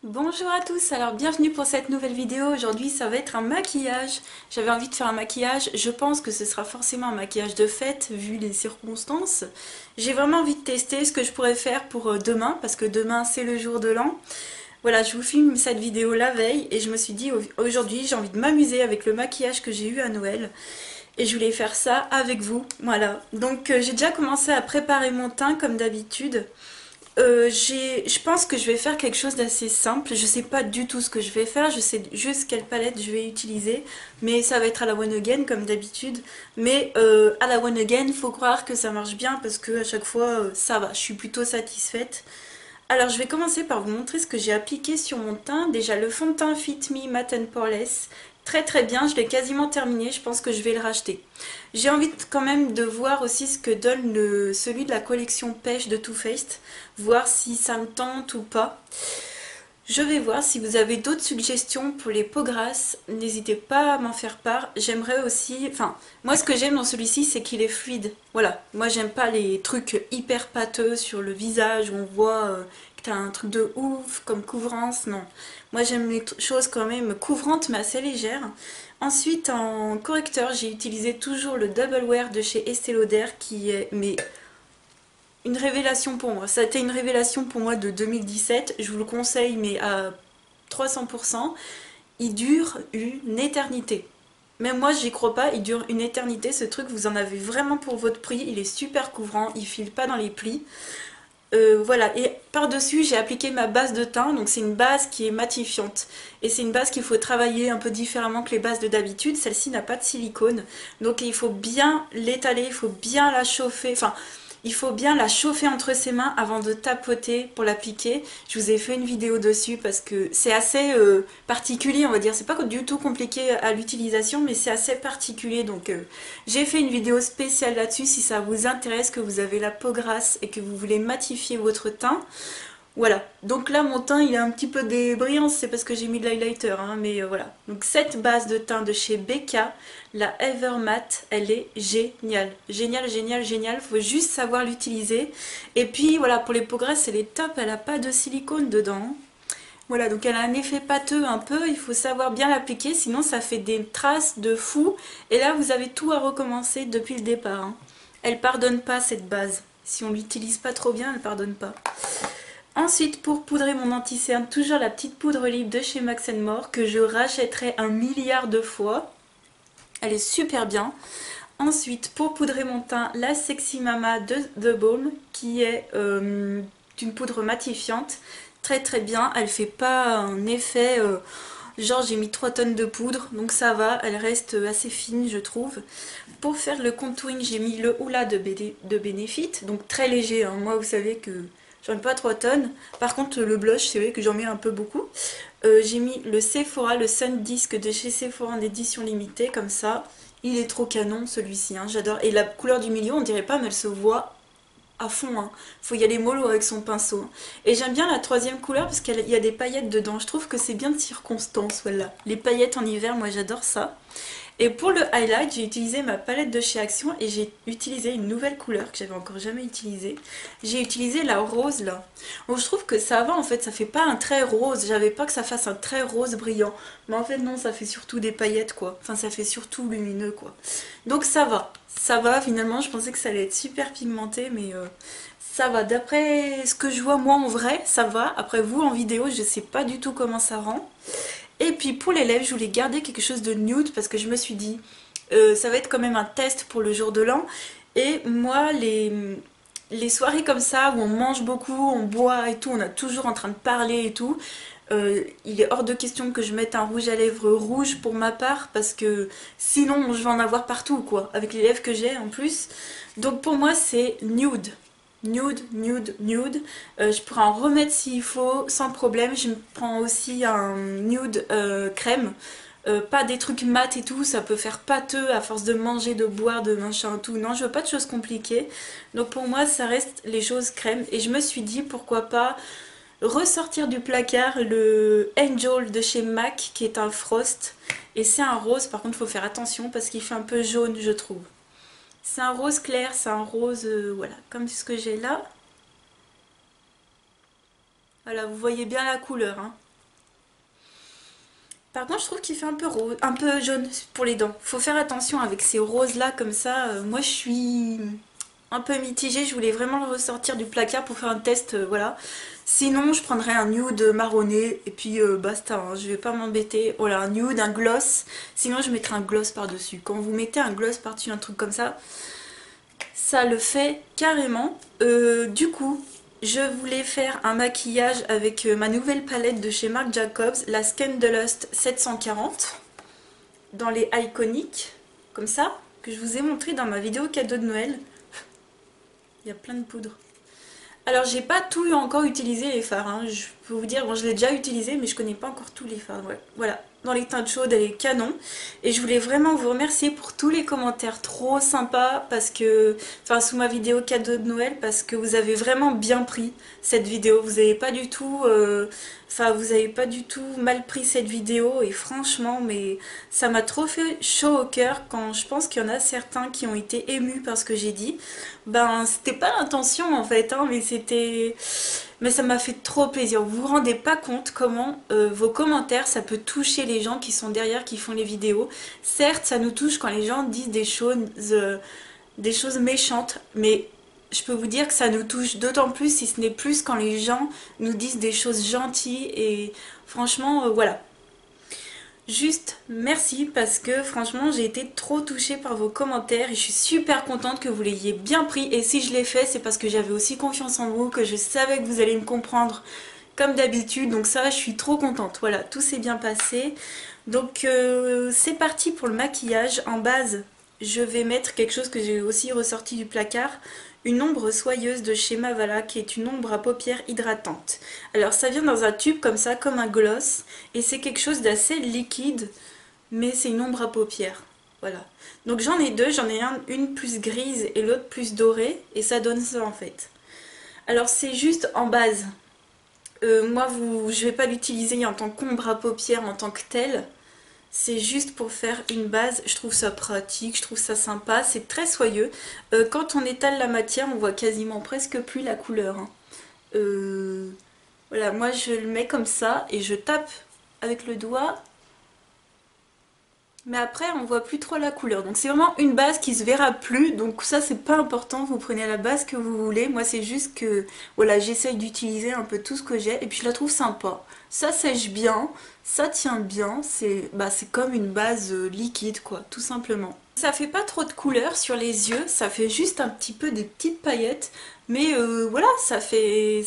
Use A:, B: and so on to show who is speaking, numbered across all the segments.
A: Bonjour à tous, alors bienvenue pour cette nouvelle vidéo. Aujourd'hui ça va être un maquillage. J'avais envie de faire un maquillage, je pense que ce sera forcément un maquillage de fête vu les circonstances. J'ai vraiment envie de tester ce que je pourrais faire pour demain, parce que demain c'est le jour de l'an. Voilà, je vous filme cette vidéo la veille et je me suis dit aujourd'hui j'ai envie de m'amuser avec le maquillage que j'ai eu à Noël. Et je voulais faire ça avec vous, voilà. Donc j'ai déjà commencé à préparer mon teint comme d'habitude. Je pense que je vais faire quelque chose d'assez simple. Je sais pas du tout ce que je vais faire. Je sais juste quelle palette je vais utiliser. Mais ça va être à la One Again comme d'habitude. Mais à la One Again, faut croire que ça marche bien parce que à chaque fois, ça va. Je suis plutôt satisfaite. Alors je vais commencer par vous montrer ce que j'ai appliqué sur mon teint. Déjà le fond de teint Fit Me Matte and Poreless. Très très bien, je l'ai quasiment terminé, je pense que je vais le racheter. J'ai envie quand même de voir aussi ce que donne celui de la collection Pêche de Too Faced, voir si ça me tente ou pas. Je vais voir si vous avez d'autres suggestions pour les peaux grasses, n'hésitez pas à m'en faire part. J'aimerais aussi, enfin, moi ce que j'aime dans celui-ci c'est qu'il est fluide. Voilà, moi j'aime pas les trucs hyper pâteux sur le visage où on voit que t'as un truc de ouf comme couvrance, non. Moi j'aime les choses quand même couvrantes mais assez légères. Ensuite en correcteur j'ai utilisé toujours le Double Wear de chez Estée Lauder qui est mais une révélation pour moi. Ça a été une révélation pour moi de 2017. Je vous le conseille, mais à 300%. Il dure une éternité. Même moi, j'y crois pas. Il dure une éternité. Ce truc, vous en avez vraiment pour votre prix. Il est super couvrant. Il file pas dans les plis. Voilà, et par-dessus j'ai appliqué ma base de teint, donc c'est une base qui est matifiante. Et c'est une base qu'il faut travailler un peu différemment que les bases de d'habitude, celle-ci n'a pas de silicone. Donc il faut bien l'étaler, il faut bien la chauffer, enfin il faut bien la chauffer entre ses mains avant de tapoter pour l'appliquer. Je vous ai fait une vidéo dessus parce que c'est assez particulier, on va dire. C'est pas du tout compliqué à l'utilisation, mais c'est assez particulier. Donc j'ai fait une vidéo spéciale là-dessus si ça vous intéresse, que vous avez la peau grasse et que vous voulez matifier votre teint. Voilà, donc là mon teint il a un petit peu des brillances, c'est parce que j'ai mis de l'highlighter, hein, mais voilà. Donc cette base de teint de chez Becca, la Ever Matte, elle est géniale. Géniale, géniale, géniale, faut juste savoir l'utiliser. Et puis voilà, pour les peaux grasses elle est top, elle a pas de silicone dedans. Voilà, donc elle a un effet pâteux un peu, il faut savoir bien l'appliquer, sinon ça fait des traces de fou. Et là vous avez tout à recommencer depuis le départ, hein. Elle pardonne pas cette base. Si on l'utilise pas trop bien, elle pardonne pas. Ensuite, pour poudrer mon anti-cerne, toujours la petite poudre libre de chez Max More que je rachèterai un milliard de fois. Elle est super bien. Ensuite, pour poudrer mon teint, la Sexy Mama de The Balm qui est une poudre matifiante. Très très bien, elle fait pas un effet... genre j'ai mis 3 tonnes de poudre, donc ça va, elle reste assez fine je trouve. Pour faire le contouring, j'ai mis le Hoola de Benefit, donc très léger, hein. Moi vous savez que j'en ai pas 3 tonnes. Par contre le blush, c'est vrai que j'en mets un peu beaucoup. J'ai mis le Sephora, le Sun Disc de chez Sephora en édition limitée, comme ça. Il est trop canon celui-ci, hein, j'adore. Et la couleur du milieu, on dirait pas, mais elle se voit à fond, hein. Faut y aller mollo avec son pinceau. Et j'aime bien la troisième couleur parce qu'il y a des paillettes dedans. Je trouve que c'est bien de circonstance, voilà. Les paillettes en hiver, moi j'adore ça. Et pour le highlight, j'ai utilisé ma palette de chez Action et j'ai utilisé une nouvelle couleur que j'avais encore jamais utilisée. J'ai utilisé la rose là. Donc je trouve que ça va en fait, ça fait pas un trait rose. J'avais pas que ça fasse un trait rose brillant. Mais en fait non, ça fait surtout des paillettes quoi. Enfin ça fait surtout lumineux quoi. Donc ça va. Ça va finalement, je pensais que ça allait être super pigmenté mais ça va. D'après ce que je vois moi en vrai, ça va. Après vous en vidéo, je sais pas du tout comment ça rend. Et puis pour les lèvres, je voulais garder quelque chose de nude parce que je me suis dit, ça va être quand même un test pour le jour de l'an. Et moi, les soirées comme ça où on mange beaucoup, on boit et tout, on est toujours en train de parler et tout, il est hors de question que je mette un rouge à lèvres rouge pour ma part parce que sinon je vais en avoir partout quoi, avec les lèvres que j'ai en plus. Donc pour moi c'est nude. Nude, nude, nude. Je pourrais en remettre s'il faut, sans problème. Je me prends aussi un nude crème. Pas des trucs mat et tout, ça peut faire pâteux à force de manger, de boire, de machin tout. Non, je veux pas de choses compliquées. Donc pour moi, ça reste les choses crème. Et je me suis dit, pourquoi pas ressortir du placard le Angel de chez MAC, qui est un frost. Et c'est un rose, par contre, il faut faire attention parce qu'il fait un peu jaune, je trouve. C'est un rose clair, c'est un rose, voilà, comme ce que j'ai là. Voilà, vous voyez bien la couleur, hein. Par contre, je trouve qu'il fait un peu rose, un peu jaune pour les dents. Faut faire attention avec ces roses là comme ça. Moi, je suis un peu mitigée. Je voulais vraiment le ressortir du placard pour faire un test, voilà. Sinon, je prendrais un nude marronné et puis basta. Hein, je vais pas m'embêter. Voilà, un nude, un gloss. Sinon, je mettrai un gloss par-dessus. Quand vous mettez un gloss par-dessus un truc comme ça le fait carrément. Du coup, je voulais faire un maquillage avec ma nouvelle palette de chez Marc Jacobs, la Scandalust 740, dans les iconiques, comme ça, que je vous ai montré dans ma vidéo cadeau de Noël. Il y a plein de poudre. Alors j'ai pas tout encore utilisé les fards, hein. Je peux vous dire, bon je l'ai déjà utilisé mais je connais pas encore tous les fards, ouais. Voilà, dans les teintes chaudes elle est canon. Et je voulais vraiment vous remercier pour tous les commentaires trop sympas parce que, enfin sous ma vidéo cadeau de Noël, parce que vous avez vraiment bien pris cette vidéo. Vous avez pas du tout, vous avez pas du tout mal pris cette vidéo et franchement mais ça m'a trop fait chaud au cœur quand je pense qu'il y en a certains qui ont été émus par ce que j'ai dit. Ben c'était pas l'intention en fait, hein, mais ça m'a fait trop plaisir. Vous vous rendez pas compte comment vos commentaires ça peut toucher les gens qui sont derrière, qui font les vidéos. Certes ça nous touche quand les gens disent des choses méchantes, mais je peux vous dire que ça nous touche d'autant plus, si ce n'est plus, quand les gens nous disent des choses gentilles. Et franchement voilà. Juste merci parce que franchement j'ai été trop touchée par vos commentaires et je suis super contente que vous l'ayez bien pris. Et si je l'ai fait c'est parce que j'avais aussi confiance en vous, que je savais que vous allez me comprendre comme d'habitude. Donc ça je suis trop contente. Voilà, tout s'est bien passé. Donc c'est parti pour le maquillage. En base je vais mettre quelque chose que j'ai aussi ressorti du placard. Une ombre soyeuse de chez Mavala qui est une ombre à paupières hydratante. Alors ça vient dans un tube comme ça, comme un gloss, et c'est quelque chose d'assez liquide, mais c'est une ombre à paupières. Voilà. Donc j'en ai deux, j'en ai une plus grise et l'autre plus dorée, et ça donne ça en fait. Alors c'est juste en base. Moi je vais pas l'utiliser en tant qu'ombre à paupières en tant que telle. C'est juste pour faire une base, je trouve ça pratique, je trouve ça sympa, c'est très soyeux. Quand on étale la matière, on voit quasiment presque plus la couleur. Hein. Voilà, moi je le mets comme ça et je tape avec le doigt. Mais après on voit plus trop la couleur. Donc c'est vraiment une base qui se verra plus. Donc ça c'est pas important, vous prenez la base que vous voulez. Moi c'est juste que voilà, j'essaye d'utiliser un peu tout ce que j'ai. Et puis je la trouve sympa. Ça sèche bien, ça tient bien. C'est comme une base liquide quoi, tout simplement. Ça fait pas trop de couleur sur les yeux. Ça fait juste un petit peu des petites paillettes. Mais voilà, ça fait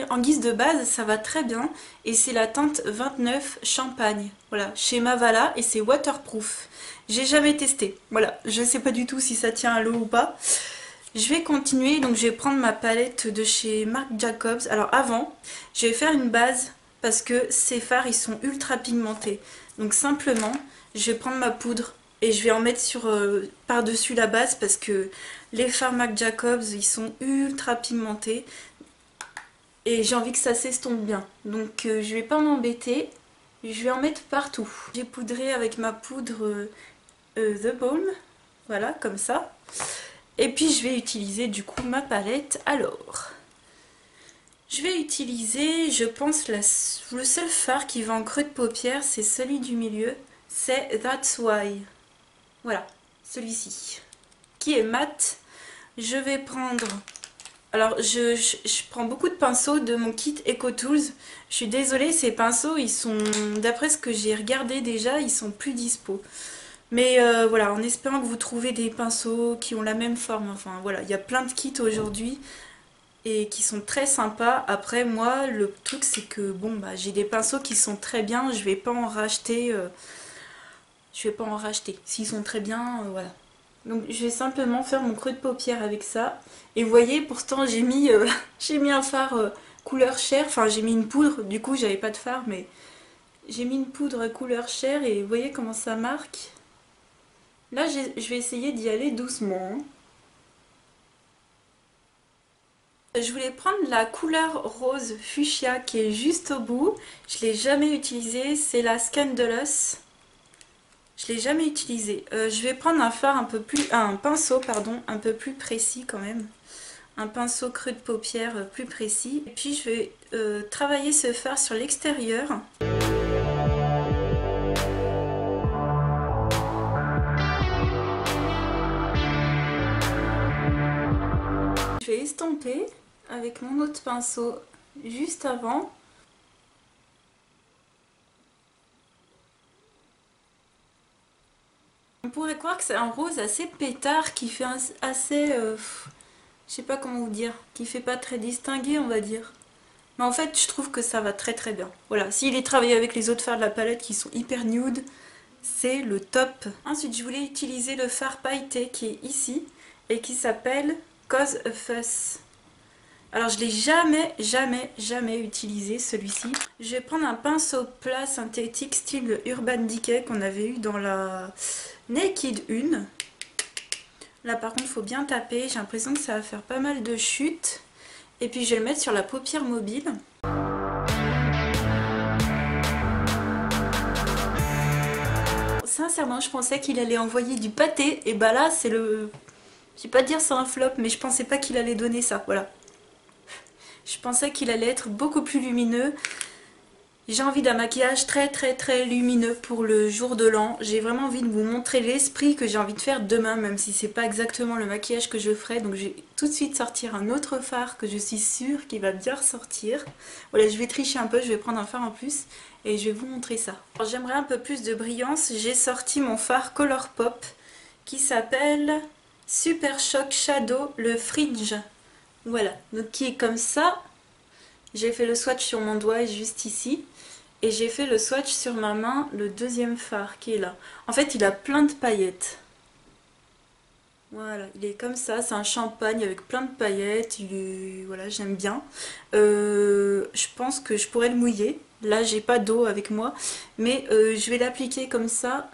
A: en guise de base, ça va très bien. Et c'est la teinte 29 Champagne. Voilà, chez Mavala et c'est waterproof. J'ai jamais testé. Voilà, je sais pas du tout si ça tient à l'eau ou pas. Je vais continuer, donc je vais prendre ma palette de chez Marc Jacobs. Alors avant, je vais faire une base parce que ces fards ils sont ultra pigmentés. Donc simplement, je vais prendre ma poudre et je vais en mettre par-dessus la base parce que les fards Marc Jacobs ils sont ultra pigmentés et j'ai envie que ça s'estompe bien. Donc je vais pas m'embêter, je vais en mettre partout. J'ai poudré avec ma poudre The Balm, voilà comme ça. Et puis je vais utiliser du coup ma palette. Alors, je vais utiliser, je pense, le seul fard qui va en creux de paupière, c'est celui du milieu, c'est That's Why. Voilà, celui-ci, qui est mat. Je vais prendre... Alors, je prends beaucoup de pinceaux de mon kit EcoTools. Je suis désolée, ces pinceaux, ils sont, d'après ce que j'ai regardé déjà, ils sont plus dispo. Mais voilà, en espérant que vous trouvez des pinceaux qui ont la même forme. Enfin, voilà, il y a plein de kits aujourd'hui et qui sont très sympas. Après, moi, le truc, c'est que, bon, bah, j'ai des pinceaux qui sont très bien. Je vais pas en racheter. Je vais pas en racheter. S'ils sont très bien, voilà. Donc je vais simplement faire mon creux de paupière avec ça. Et vous voyez, pourtant j'ai mis, j'ai mis un fard couleur chair. Enfin j'ai mis une poudre, du coup j'avais pas de fard, mais j'ai mis une poudre couleur chair et vous voyez comment ça marque. Là je vais essayer d'y aller doucement. Je voulais prendre la couleur rose fuchsia qui est juste au bout. Je l'ai jamais utilisée, c'est la Scandalous. Je l'ai jamais utilisé. Je vais prendre un pinceau pardon, un peu plus précis quand même. Un pinceau creux de paupière plus précis. Et puis je vais travailler ce fard sur l'extérieur. Je vais estomper avec mon autre pinceau juste avant. On pourrait croire que c'est un rose assez pétard qui fait assez... je sais pas comment vous dire, qui fait pas très distingué on va dire. Mais en fait je trouve que ça va très très bien. Voilà, s'il est travaillé avec les autres fards de la palette qui sont hyper nude, c'est le top. Ensuite je voulais utiliser le fard pailleté qui est ici et qui s'appelle Cause a Fuss. Alors je l'ai jamais utilisé celui-ci. Je vais prendre un pinceau plat synthétique style Urban Decay qu'on avait eu dans la Naked 1. Là par contre il faut bien taper, j'ai l'impression que ça va faire pas mal de chutes. Et puis je vais le mettre sur la paupière mobile. Sincèrement je pensais qu'il allait envoyer du pâté et bah là c'est le... Je vais pas dire c'est un flop mais je pensais pas qu'il allait donner ça, voilà. Je pensais qu'il allait être beaucoup plus lumineux. J'ai envie d'un maquillage très lumineux pour le jour de l'an. J'ai vraiment envie de vous montrer l'esprit que j'ai envie de faire demain, même si c'est pas exactement le maquillage que je ferai. Donc je vais tout de suite sortir un autre fard que je suis sûre qu'il va bien ressortir. Voilà, je vais tricher un peu, je vais prendre un fard en plus et je vais vous montrer ça. J'aimerais un peu plus de brillance. J'ai sorti mon fard Colourpop qui s'appelle Super Shock Shadow le Fringe. Voilà, donc qui est comme ça. J'ai fait le swatch sur mon doigt juste ici. Et j'ai fait le swatch sur ma main, le deuxième fard qui est là. En fait, il a plein de paillettes. Voilà, il est comme ça, c'est un champagne avec plein de paillettes. Il est... Voilà, j'aime bien. Je pense que je pourrais le mouiller. Là, j'ai pas d'eau avec moi. Mais je vais l'appliquer comme ça.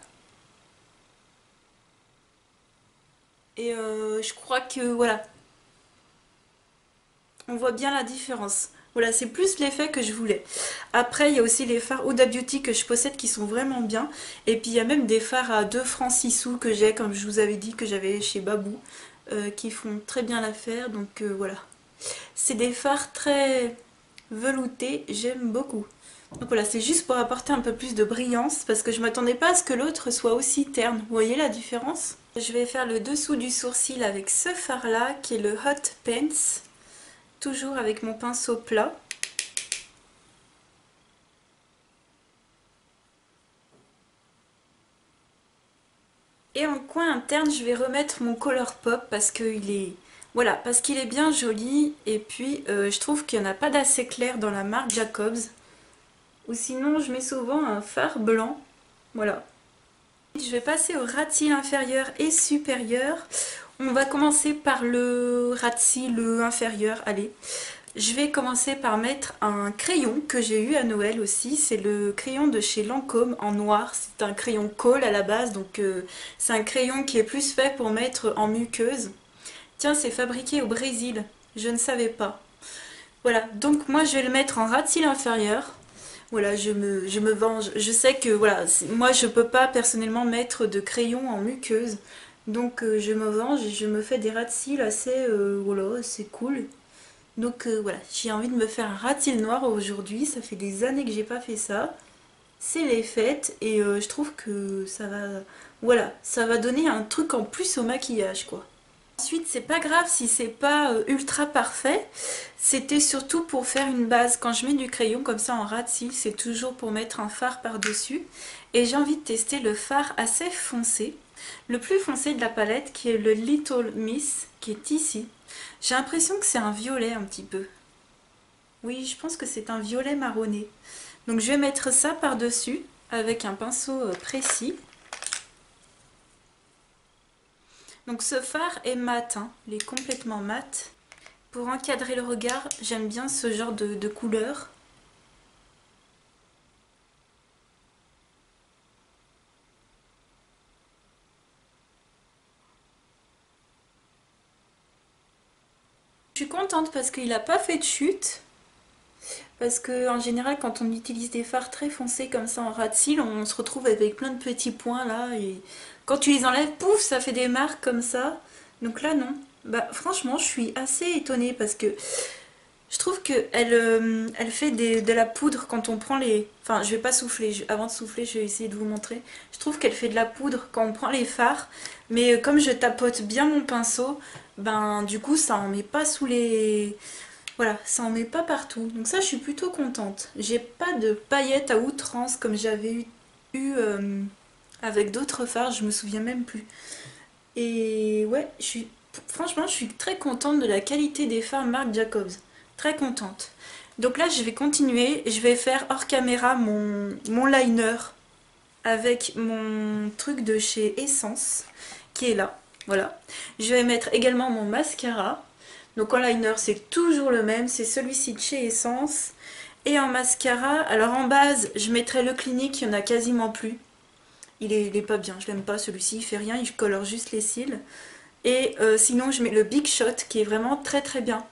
A: Et je crois que, voilà. On voit bien la différence. Voilà, c'est plus l'effet que je voulais. Après, il y a aussi les fards Huda Beauty que je possède qui sont vraiment bien. Et puis, il y a même des fards à 2 francs 6 sous que j'ai, comme je vous avais dit, que j'avais chez Babou, qui font très bien l'affaire. Donc, voilà. C'est des fards très veloutés, j'aime beaucoup. Donc voilà, c'est juste pour apporter un peu plus de brillance, parce que je m'attendais pas à ce que l'autre soit aussi terne. Vous voyez la différence? Je vais faire le dessous du sourcil avec ce fard-là, qui est le Hot Pants. Toujours avec mon pinceau plat. Et en coin interne, je vais remettre mon Colourpop parce qu'il est... Voilà, parce qu'il est bien joli. Et puis, je trouve qu'il n'y en a pas d'assez clair dans la marque Jacobs. Ou sinon, je mets souvent un fard blanc. Voilà. Je vais passer au ras de cils inférieur et supérieur. On va commencer par le ras de cils inférieur. Allez. Je vais commencer par mettre un crayon que j'ai eu à Noël aussi. C'est le crayon de chez Lancôme en noir. C'est un crayon colle à la base. Donc c'est un crayon qui est plus fait pour mettre en muqueuse. Tiens, c'est fabriqué au Brésil. Je ne savais pas. Voilà, donc moi je vais le mettre en ras de cils inférieur. Voilà, je me venge. Je sais que voilà, moi je peux pas personnellement mettre de crayon en muqueuse. Donc je me venge et je me fais des ras de cils assez, voilà, c'est cool. Donc voilà, j'ai envie de me faire un ras de cils noir aujourd'hui. Ça fait des années que j'ai pas fait ça. C'est les fêtes et je trouve que ça va... Voilà, ça va donner un truc en plus au maquillage quoi. Ensuite, c'est pas grave si c'est pas ultra parfait. C'était surtout pour faire une base. Quand je mets du crayon comme ça en ras de cils, c'est toujours pour mettre un fard par-dessus. Et j'ai envie de tester le fard assez foncé. Le plus foncé de la palette qui est le Little Miss, qui est ici. J'ai l'impression que c'est un violet un petit peu. Oui, je pense que c'est un violet marronné. Donc je vais mettre ça par-dessus avec un pinceau précis. Donc ce fard est mat, hein, il est complètement mat. Pour encadrer le regard, j'aime bien ce genre de couleur. Je suis contente parce qu'il n'a pas fait de chute. Parce que en général, quand on utilise des fards très foncés comme ça en ras de cils, on se retrouve avec plein de petits points là. Et quand tu les enlèves, pouf, ça fait des marques comme ça. Donc là, non. Bah franchement, je suis assez étonnée parce que Je trouve que elle fait de la poudre quand on prend les... Enfin, je vais pas souffler. Avant de souffler, je vais essayer de vous montrer. Je trouve qu'elle fait de la poudre quand on prend les fards. Mais comme je tapote bien mon pinceau, ben du coup, ça en met pas sous les... Voilà, ça en met pas partout. Donc ça, je suis plutôt contente. J'ai pas de paillettes à outrance comme j'avais eu avec d'autres fards. Je me souviens même plus. Et ouais, franchement, je suis très contente de la qualité des fards Marc Jacobs. Très contente. Donc là, je vais continuer. Je vais faire hors caméra mon liner avec mon truc de chez Essence qui est là. Voilà. Je vais mettre également mon mascara. Donc en liner, c'est toujours le même. C'est celui-ci de chez Essence. Et en mascara, alors en base, je mettrai le Clinique. Il n'y en a quasiment plus. Il est pas bien, je l'aime pas celui-ci, il fait rien, il colore juste les cils. Et sinon je mets le Big Shot qui est vraiment très très bien.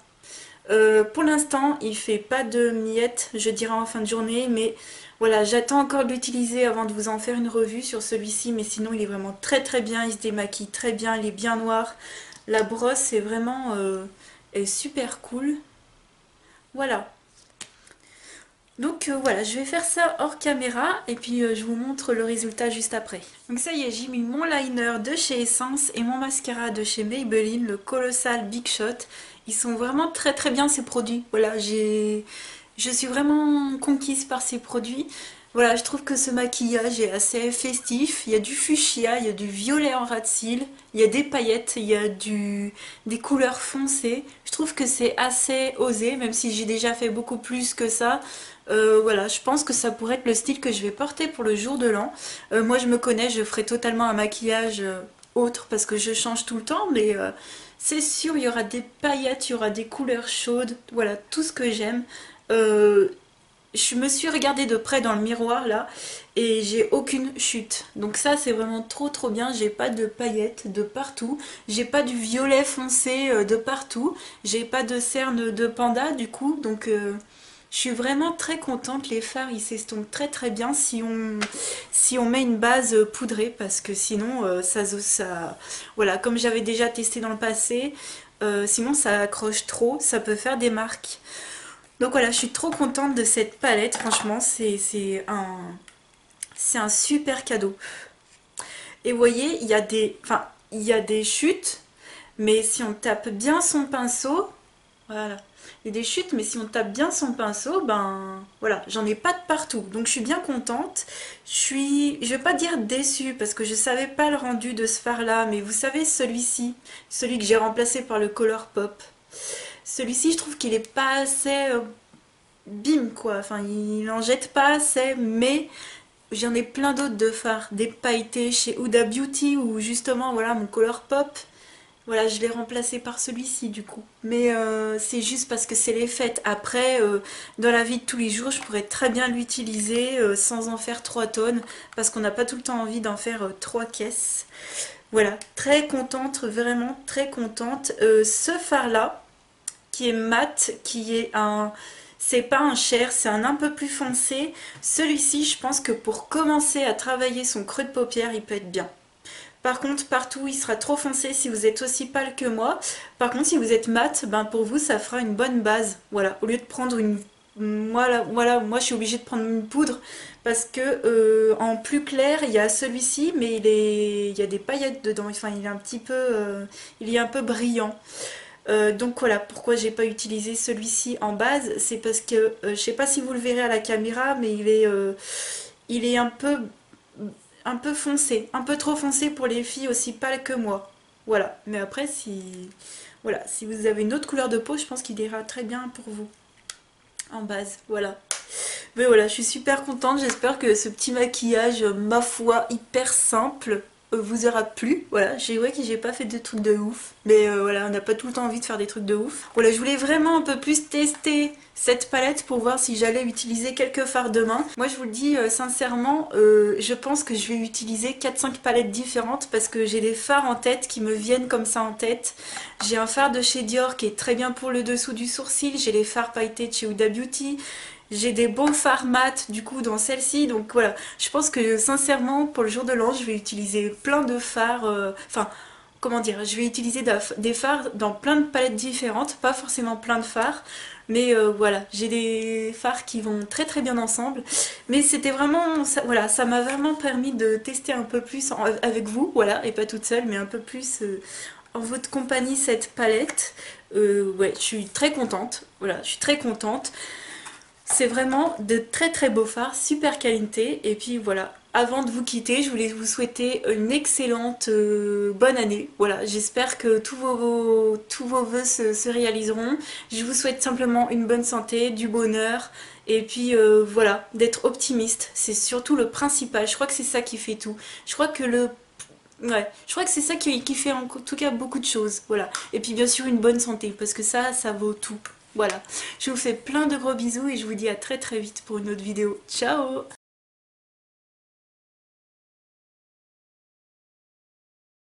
A: Pour l'instant il fait pas de miettes, je dirais en fin de journée, mais voilà, j'attends encore de l'utiliser avant de vous en faire une revue sur celui-ci, mais sinon il est vraiment très très bien, il se démaquille très bien, il est bien noir. La brosse est vraiment est super cool. Voilà. Donc voilà, je vais faire ça hors caméra et puis je vous montre le résultat juste après. Donc ça y est, j'ai mis mon liner de chez Essence et mon mascara de chez Maybelline, le Colossal Big Shot. Ils sont vraiment très très bien ces produits. Voilà, je suis vraiment conquise par ces produits. Voilà, je trouve que ce maquillage est assez festif. Il y a du fuchsia, il y a du violet en ras de cils, il y a des paillettes, il y a des couleurs foncées. Je trouve que c'est assez osé, même si j'ai déjà fait beaucoup plus que ça. Voilà, je pense que ça pourrait être le style que je vais porter pour le jour de l'an. Moi je me connais, je ferai totalement un maquillage autre parce que je change tout le temps, mais c'est sûr, il y aura des paillettes, il y aura des couleurs chaudes, voilà, tout ce que j'aime. Euh, je me suis regardée de près dans le miroir là et j'ai aucune chute. Donc ça c'est vraiment trop trop bien, j'ai pas de paillettes de partout, j'ai pas du violet foncé de partout, j'ai pas de cerne de panda du coup, donc je suis vraiment très contente. Les fards ils s'estompent très très bien si on met une base poudrée parce que sinon voilà, comme j'avais déjà testé dans le passé, sinon ça accroche trop, ça peut faire des marques. Donc voilà, je suis trop contente de cette palette, franchement, c'est un super cadeau. Et vous voyez, il y a des chutes, mais si on tape bien son pinceau, voilà, il y a des chutes, mais si on tape bien son pinceau, ben voilà, j'en ai pas de partout. Donc je suis bien contente. Je vais pas dire déçue parce que je savais pas le rendu de ce fard-là, mais vous savez celui-ci, celui que j'ai remplacé par le Color Pop. Celui-ci, je trouve qu'il est pas assez bim quoi, enfin il en jette pas assez, mais j'en ai plein d'autres de fards, des pailletés chez Huda Beauty ou justement voilà mon Color Pop, voilà je l'ai remplacé par celui-ci du coup, mais c'est juste parce que c'est les fêtes. Après dans la vie de tous les jours je pourrais très bien l'utiliser sans en faire 3 tonnes parce qu'on n'a pas tout le temps envie d'en faire 3 caisses. Voilà, très contente, vraiment très contente. Ce fard là qui est mat, qui est un... C'est pas un cher, c'est un peu plus foncé. Celui-ci, je pense que pour commencer à travailler son creux de paupière, il peut être bien. Par contre, partout, il sera trop foncé si vous êtes aussi pâle que moi. Par contre, si vous êtes mat, ben pour vous, ça fera une bonne base. Voilà, au lieu de prendre une... moi je suis obligée de prendre une poudre parce que en plus clair, il y a celui-ci, mais il y a des paillettes dedans. Enfin, il est un petit peu... il est un peu brillant. Donc voilà pourquoi j'ai pas utilisé celui-ci en base, c'est parce que je sais pas si vous le verrez à la caméra, mais il est un peu foncé, un peu trop foncé pour les filles aussi pâles que moi. Voilà, mais après voilà, si vous avez une autre couleur de peau, je pense qu'il ira très bien pour vous en base. Voilà. Mais voilà, je suis super contente, j'espère que ce petit maquillage, ma foi, hyper simple, vous aura plu. Voilà, j'ai vrai que j'ai pas fait de trucs de ouf, mais voilà, on n'a pas tout le temps envie de faire des trucs de ouf. Voilà, je voulais vraiment un peu plus tester cette palette pour voir si j'allais utiliser quelques fards demain. Moi je vous le dis sincèrement, je pense que je vais utiliser 4-5 palettes différentes parce que j'ai des fards en tête qui me viennent comme ça en tête. J'ai un fard de chez Dior qui est très bien pour le dessous du sourcil, j'ai les fards pailletés de chez Huda Beauty, j'ai des beaux fards mat du coup dans celle-ci, donc voilà, je pense que sincèrement pour le jour de l'an je vais utiliser plein de fards, enfin comment dire, je vais utiliser des fards dans plein de palettes différentes, pas forcément plein de fards, mais voilà, j'ai des fards qui vont très très bien ensemble. Mais c'était vraiment, ça, voilà, ça m'a vraiment permis de tester un peu plus avec vous, voilà, et pas toute seule, mais un peu plus en votre compagnie cette palette. Ouais, je suis très contente, voilà, je suis très contente. C'est vraiment de très très beaux fards, super qualité. Et puis voilà, avant de vous quitter, je voulais vous souhaiter une excellente bonne année. Voilà, j'espère que tous vos vœux se réaliseront. Je vous souhaite simplement une bonne santé, du bonheur. Et puis voilà, d'être optimiste, c'est surtout le principal. Je crois que c'est ça qui fait tout. Je crois que ouais, je crois que c'est ça qui fait en tout cas beaucoup de choses. Voilà. Et puis bien sûr une bonne santé, parce que ça vaut tout. Voilà. Je vous fais plein de gros bisous et je vous dis à très très vite pour une autre vidéo. Ciao!